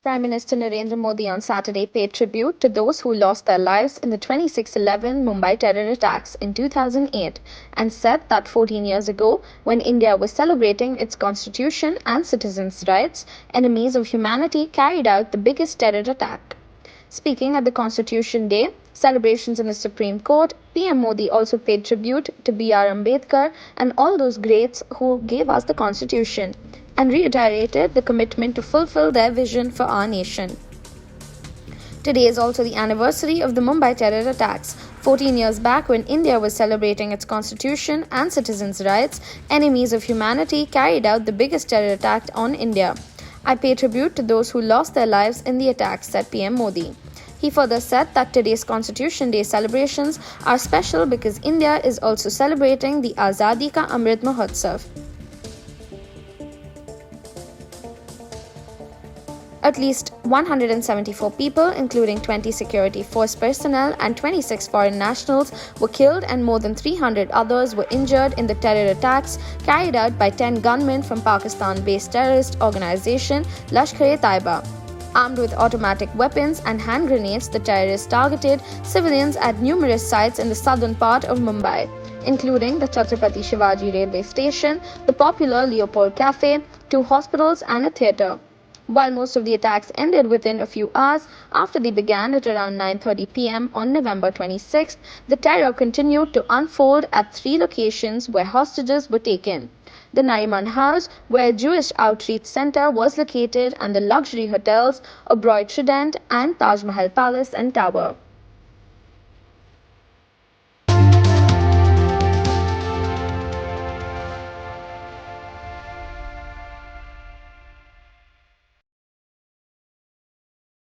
Prime Minister Narendra Modi on Saturday paid tribute to those who lost their lives in the 26/11 Mumbai terror attacks in 2008 and said that 14 years ago, when India was celebrating its constitution and citizens' rights, enemies of humanity carried out the biggest terror attack. Speaking at the Constitution Day celebrations in the Supreme Court, PM Modi also paid tribute to B.R. Ambedkar and all those greats who gave us the Constitution and reiterated the commitment to fulfill their vision for our nation. Today is also the anniversary of the Mumbai terror attacks. 14 years back, when India was celebrating its constitution and citizens' rights, enemies of humanity carried out the biggest terror attack on India. I pay tribute to those who lost their lives in the attacks, said PM Modi. He further said that today's Constitution Day celebrations are special because India is also celebrating the Azadi Ka Amrit Mahotsav. At least 174 people, including 20 security force personnel and 26 foreign nationals, were killed and more than 300 others were injured in the terror attacks carried out by 10 gunmen from Pakistan-based terrorist organization Lashkar-e-Taiba. Armed with automatic weapons and hand grenades, the terrorists targeted civilians at numerous sites in the southern part of Mumbai, including the Chhatrapati Shivaji railway station, the popular Leopold Cafe, 2 hospitals and a theatre. While most of the attacks ended within a few hours after they began at around 9:30 p.m. on November 26, the terror continued to unfold at 3 locations where hostages were taken: the Nariman House, where a Jewish outreach center was located, and the luxury hotels Oberoi Trident and Taj Mahal Palace and Tower.